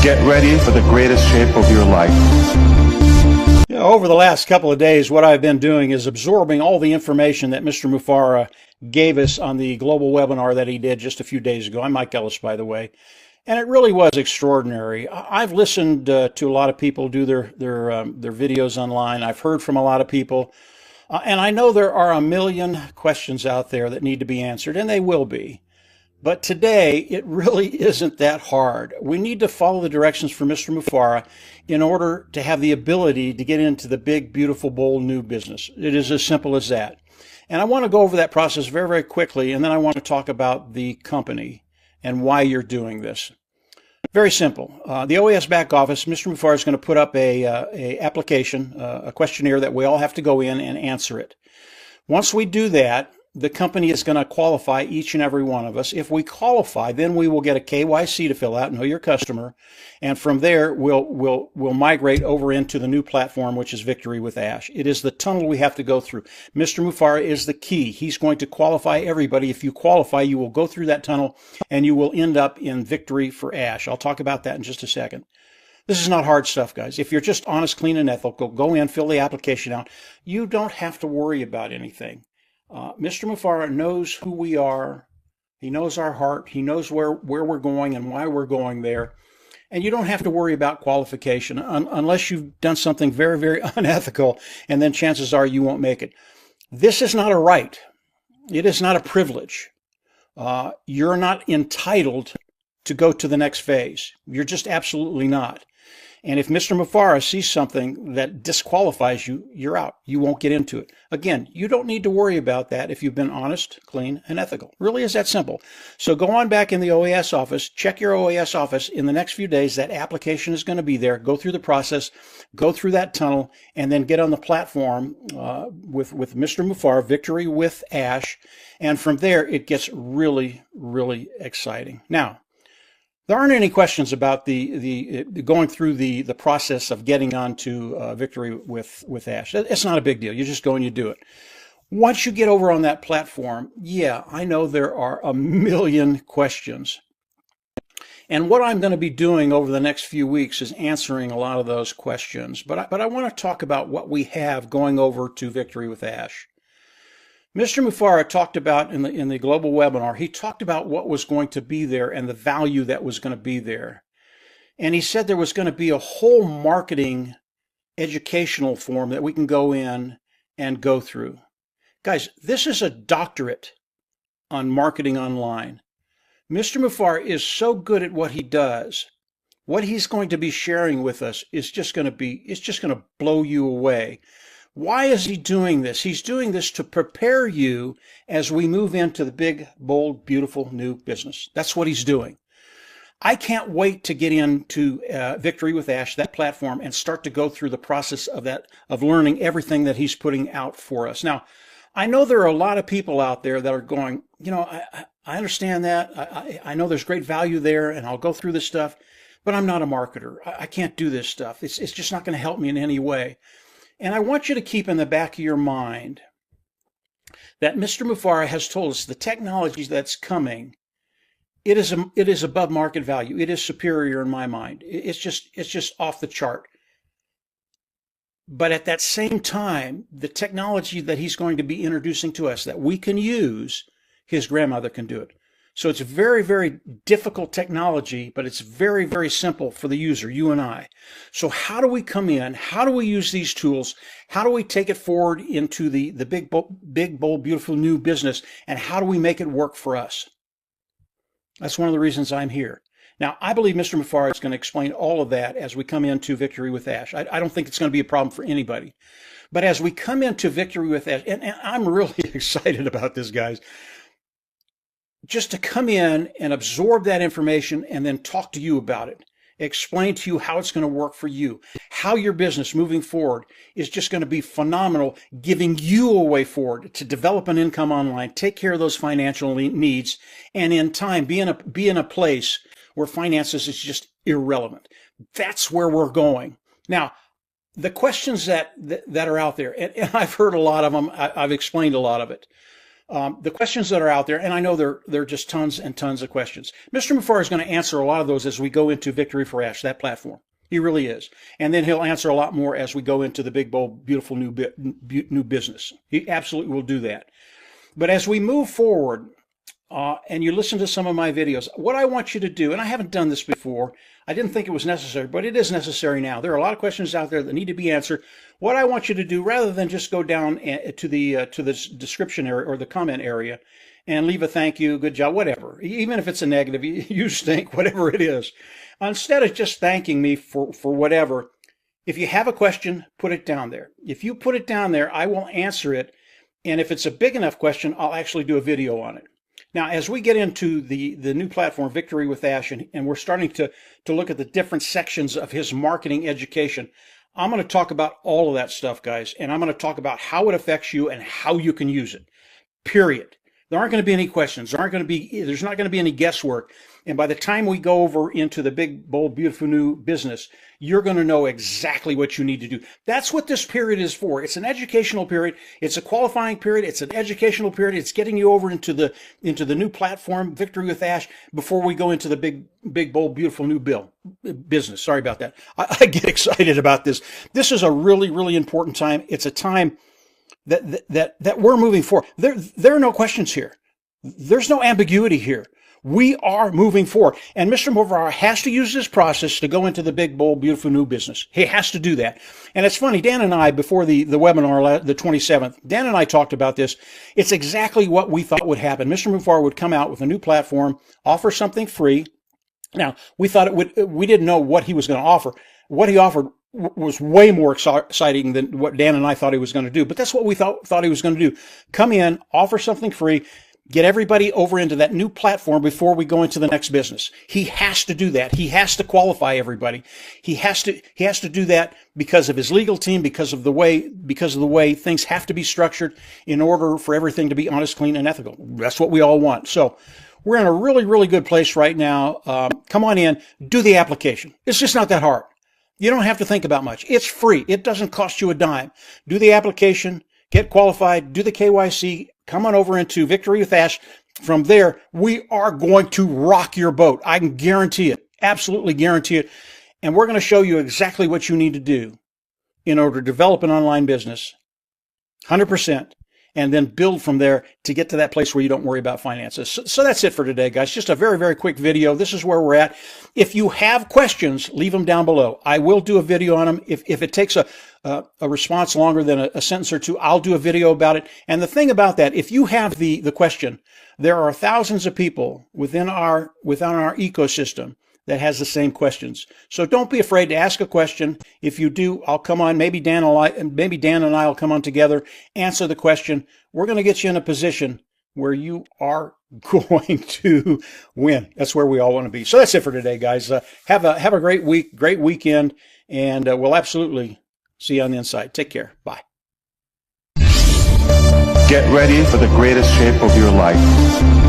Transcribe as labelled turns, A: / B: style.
A: Get ready for the greatest shape of your life.
B: Over the last couple of days, what I've been doing is absorbing all the information that Mr. Mufareh gave us on the global webinar that he did just a few days ago. I'm Mike Ellis, by the way. And it really was extraordinary. I've listened to a lot of people do their videos online. I've heard from a lot of people. And I know there are a million questions out there that need to be answered, and they will be. But today, it really isn't that hard. We need to follow the directions from Mr. Mufareh in order to have the ability to get into the big, beautiful, bold new business. It is as simple as that. And I want to go over that process very, very quickly, and then I want to talk about the company and why you're doing this. Very simple. The OAS back office, Mr. Mufareh is going to put up a application, a questionnaire that we all have to go in and answer it. Once we do that, the company is going to qualify each and every one of us. If we qualify, then we will get a KYC to fill out, know your customer, and from there we'll migrate over into the new platform, which is Victory with Ash. It is the tunnel we have to go through. Mr. Mufareh is the key. He's going to qualify everybody. If you qualify, you will go through that tunnel and you will end up in Victory for Ash. I'll talk about that in just a second. This is not hard stuff, guys. If you're just honest, clean, and ethical, go in, fill the application out. You don't have to worry about anything. Mr. Mufareh knows who we are. He knows our heart. He knows where we're going and why we're going there. And you don't have to worry about qualification unless you've done something very, very unethical, and then chances are you won't make it. This is not a right. It is not a privilege. You're not entitled to go to the next phase. You're just absolutely not. And if Mr. Mufareh sees something that disqualifies you, you're out. You won't get into it. Again, you don't need to worry about that if you've been honest, clean, and ethical. Really is that simple. So go on back in the OAS office, check your OAS office. In the next few days, that application is going to be there. Go through the process, go through that tunnel, and then get on the platform with Mr. Mufareh, Victory with Ash. And from there, it gets really, really exciting. Now, there aren't any questions about the going through the process of getting onto Victory with Ash. It's not a big deal. You just go and you do it. Once you get over on that platform, yeah, I know there are a million questions. And what I'm going to be doing over the next few weeks is answering a lot of those questions. But I want to talk about what we have going over to Victory with Ash. Mr. Mufareh talked about in the global webinar, he talked about what was going to be there and the value that was going to be there. And he said there was going to be a whole marketing educational form that we can go in and go through. Guys, this is a doctorate on marketing online. Mr. Mufareh is so good at what he does. What he's going to be sharing with us is just going to blow you away. Why is he doing this? He's doing this to prepare you as we move into the big, bold, beautiful new business. That's what he's doing. I can't wait to get into Victory with Ash, that platform, and start to go through the process of learning everything that he's putting out for us. Now, I know there are a lot of people out there that are going, I understand that. I know there's great value there, and I'll go through this stuff, but I'm not a marketer. I can't do this stuff. It's just not going to help me in any way. And I want you to keep in the back of your mind that Mr. Mufareh has told us the technology that's coming, it is above market value. It is superior in my mind. It's just off the chart. But at that same time, the technology that he's going to be introducing to us that we can use, his grandmother can do it. So it's very, very difficult technology, but it's very, very simple for the user, you and I. So how do we come in? How do we use these tools? How do we take it forward into the big, bold, beautiful new business? And how do we make it work for us? That's one of the reasons I'm here. Now, I believe Mr. Mufareh is going to explain all of that as we come into Victory with Ash. I don't think it's going to be a problem for anybody. But as we come into Victory with Ash, and I'm really excited about this, guys, just to come in and absorb that information and then talk to you about it, explain to you how it's going to work for you, how your business moving forward is just going to be phenomenal, giving you a way forward to develop an income online, take care of those financial needs, and in time be in a place where finances is just irrelevant. That's where we're going. Now, the questions that are out there, and I've heard a lot of them, I've explained a lot of it. The questions that are out there, and I know there are just tons and tons of questions. Mr. Mufar is going to answer a lot of those as we go into Victory for Ash, that platform. He really is. And then he'll answer a lot more as we go into the big, bold, beautiful new business. He absolutely will do that. But as we move forward, and you listen to some of my videos, what I want you to do, and I haven't done this before, I didn't think it was necessary, but it is necessary now. There are a lot of questions out there that need to be answered. What I want you to do, rather than just go down to the description area or the comment area and leave a thank you, good job, whatever, even if it's a negative, you stink, whatever it is, instead of just thanking me for whatever, if you have a question, put it down there. If you put it down there, I will answer it. And if it's a big enough question, I'll actually do a video on it. Now, as we get into the new platform, Victory with Ash, and we're starting to look at the different sections of his marketing education, I'm going to talk about all of that stuff, guys, and I'm going to talk about how it affects you and how you can use it, period. There aren't going to be any questions. There's not going to be any guesswork. And by the time we go over into the big, bold, beautiful new business, you're going to know exactly what you need to do. That's what this period is for. It's an educational period. It's a qualifying period. It's an educational period. It's getting you over into the new platform, Victory with Ash, before we go into the big, bold, beautiful new business. Sorry about that. I get excited about this. This is a really, really important time. It's a time that we're moving forward. There are no questions here. There's no ambiguity here. We are moving forward. And Mr. Mufar has to use this process to go into the big, bold, beautiful new business. He has to do that. And it's funny, Dan and I, before the webinar, the 27th, Dan and I talked about this. It's exactly what we thought would happen. Mr. Mufar would come out with a new platform, offer something free. Now, we didn't know what he was going to offer. What he offered was way more exciting than what Dan and I thought he was going to do. But that's what we thought he was going to do. Come in, offer something free, get everybody over into that new platform before we go into the next business. He has to do that. He has to qualify everybody. He has to do that because of his legal team, because of the way things have to be structured in order for everything to be honest, clean, and ethical. That's what we all want. So we're in a really, really good place right now. Come on in, do the application. It's just not that hard. You don't have to think about much. It's free. It doesn't cost you a dime. Do the application, get qualified, do the KYC, come on over into Victory with Ash. From there, we are going to rock your boat. I can guarantee it. Absolutely guarantee it. And we're going to show you exactly what you need to do in order to develop an online business, 100%, and then build from there to get to that place where you don't worry about finances. So that's it for today, guys. Just a very, very quick video. This is where we're at. If you have questions, leave them down below. I will do a video on them. If it takes a response longer than a sentence or two, I'll do a video about it. And the thing about that, if you have the question, there are thousands of people within our ecosystem that has the same questions. So don't be afraid to ask a question. If you do, I'll come on. Maybe Dan and I will come on together, answer the question. We're going to get you in a position where you are going to win. That's where we all want to be. So that's it for today, guys. Have a great week, great weekend, and we'll absolutely see you on the inside. Take care. Bye.
A: Get ready for the greatest shape of your life.